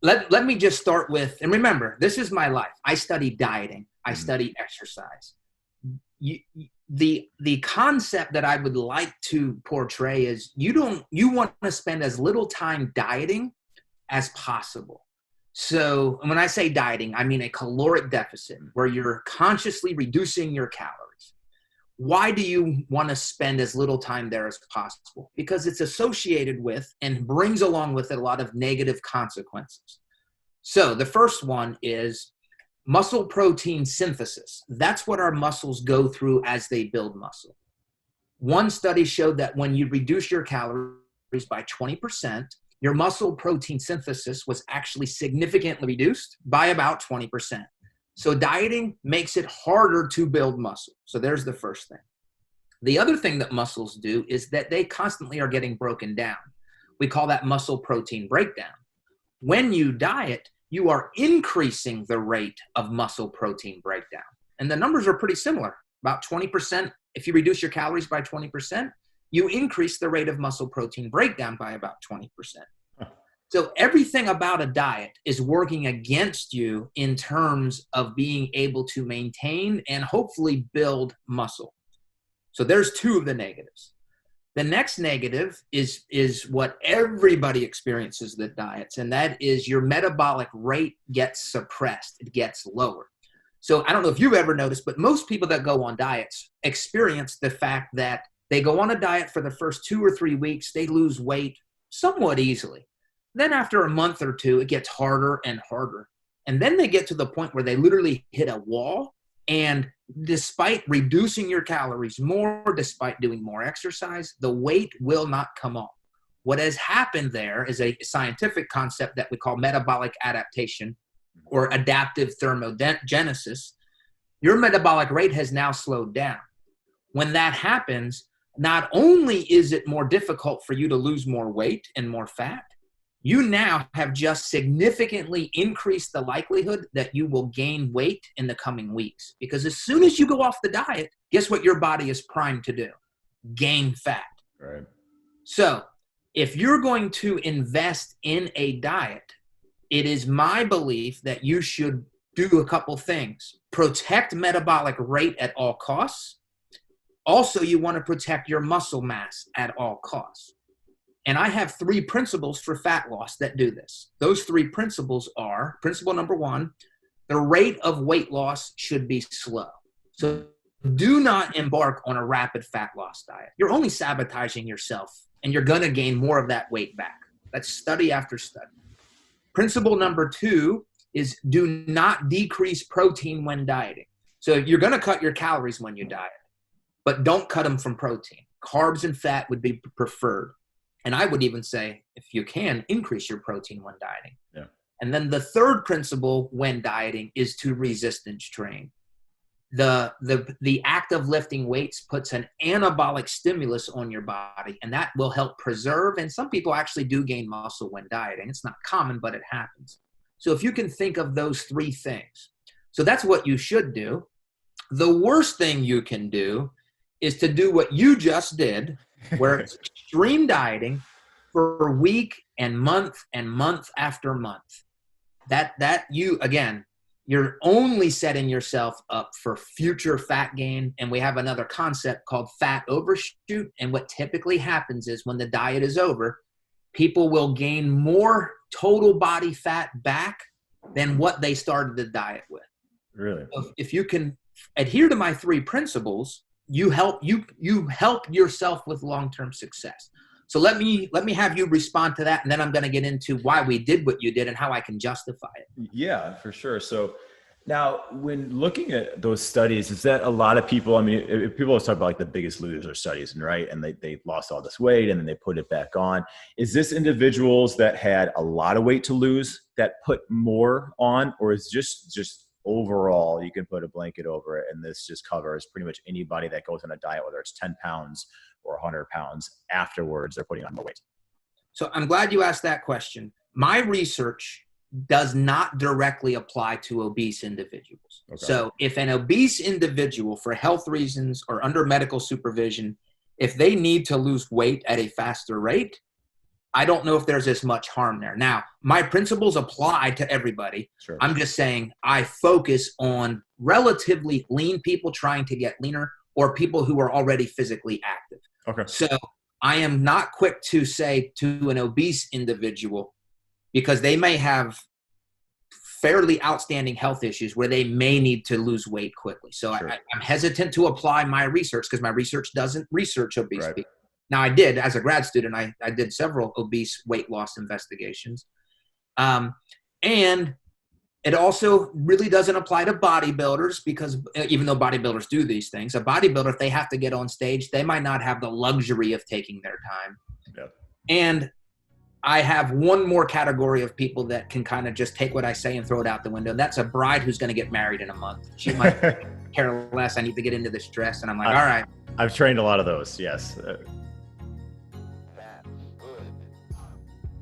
let me just start with, and remember, this is my life. I study dieting. I study exercise. The concept that I would like to portray is you want to spend as little time dieting as possible. So when I say dieting, I mean a caloric deficit where you're consciously reducing your calories. Why do you want to spend as little time there as possible? Because it's associated with and brings along with it a lot of negative consequences. So the first one is muscle protein synthesis. That's what our muscles go through as they build muscle. One study showed that when you reduce your calories by 20%, your muscle protein synthesis was actually significantly reduced by about 20%. So dieting makes it harder to build muscle. So there's the first thing. The other thing that muscles do is that they constantly are getting broken down. We call that muscle protein breakdown. When you diet, you are increasing the rate of muscle protein breakdown. And the numbers are pretty similar. About 20%, if you reduce your calories by 20%, you increase the rate of muscle protein breakdown by about 20%. So everything about a diet is working against you in terms of being able to maintain and hopefully build muscle. So there's two of the negatives. The next negative is what everybody experiences that diets, and that is your metabolic rate gets suppressed. It gets lower. So I don't know if you've ever noticed, but most people that go on diets experience the fact that they go on a diet for the first 2 or 3 weeks, they lose weight somewhat easily. Then after a month or two, it gets harder and harder. And then they get to the point where they literally hit a wall. And despite reducing your calories more, despite doing more exercise, the weight will not come off. What has happened there is a scientific concept that we call metabolic adaptation or adaptive thermogenesis. Your metabolic rate has now slowed down. When that happens, not only is it more difficult for you to lose more weight and more fat, you now have just significantly increased the likelihood that you will gain weight in the coming weeks. Because as soon as you go off the diet, guess what your body is primed to do? Gain fat. Right. So if you're going to invest in a diet, it is my belief that you should do a couple things. Protect metabolic rate at all costs. Also, you want to protect your muscle mass at all costs. And I have 3 principles for fat loss that do this. Those 3 principles are, principle number 1, the rate of weight loss should be slow. So do not embark on a rapid fat loss diet. You're only sabotaging yourself, and you're going to gain more of that weight back. That's study after study. Principle number 2 is do not decrease protein when dieting. So you're going to cut your calories when you diet, but don't cut them from protein. Carbs and fat would be preferred. And I would even say, if you can, increase your protein when dieting. Yeah. And then the third principle when dieting is to resistance train. The act of lifting weights puts an anabolic stimulus on your body, and that will help preserve. And some people actually do gain muscle when dieting. It's not common, but it happens. So if you can think of those 3 things, so that's what you should do. The worst thing you can do is to do what you just did, where it's extreme dieting for week and month after month. That you, again, you're only setting yourself up for future fat gain. And we have another concept called fat overshoot. And what typically happens is when the diet is over, people will gain more total body fat back than what they started the diet with. Really? So if you can adhere to my 3 principles, you help yourself with long-term success. So let me have you respond to that, and then I'm going to get into why we did what you did and how I can justify it. Yeah, for sure. So now when looking at those studies, is that a lot of people, I mean, people always talk about like the Biggest Loser studies, and right, and they lost all this weight and then they put it back on. Is this individuals that had a lot of weight to lose that put more on, or is just overall, you can put a blanket over it, and this just covers pretty much anybody that goes on a diet, whether it's 10 pounds or 100 pounds afterwards, they're putting on more weight? So I'm glad you asked that question. My research does not directly apply to obese individuals. Okay. So if an obese individual, for health reasons or under medical supervision, if they need to lose weight at a faster rate, I don't know if there's as much harm there. Now, my principles apply to everybody. Sure. I'm just saying I focus on relatively lean people trying to get leaner or people who are already physically active. Okay. So I am not quick to say to an obese individual, because they may have fairly outstanding health issues where they may need to lose weight quickly. So Sure. I'm hesitant to apply my research because my research doesn't research obesity. Right. Now, I did, as a grad student, I did several obese weight loss investigations. And it also really doesn't apply to bodybuilders because even though bodybuilders do these things, a bodybuilder, if they have to get on stage, they might not have the luxury of taking their time. Yep. And I have one more category of people that can kind of just take what I say and throw it out the window. That's a bride who's going to get married in a month. She might care less. I need to get into this dress. And I'm like, all right. I've trained a lot of those. Yes.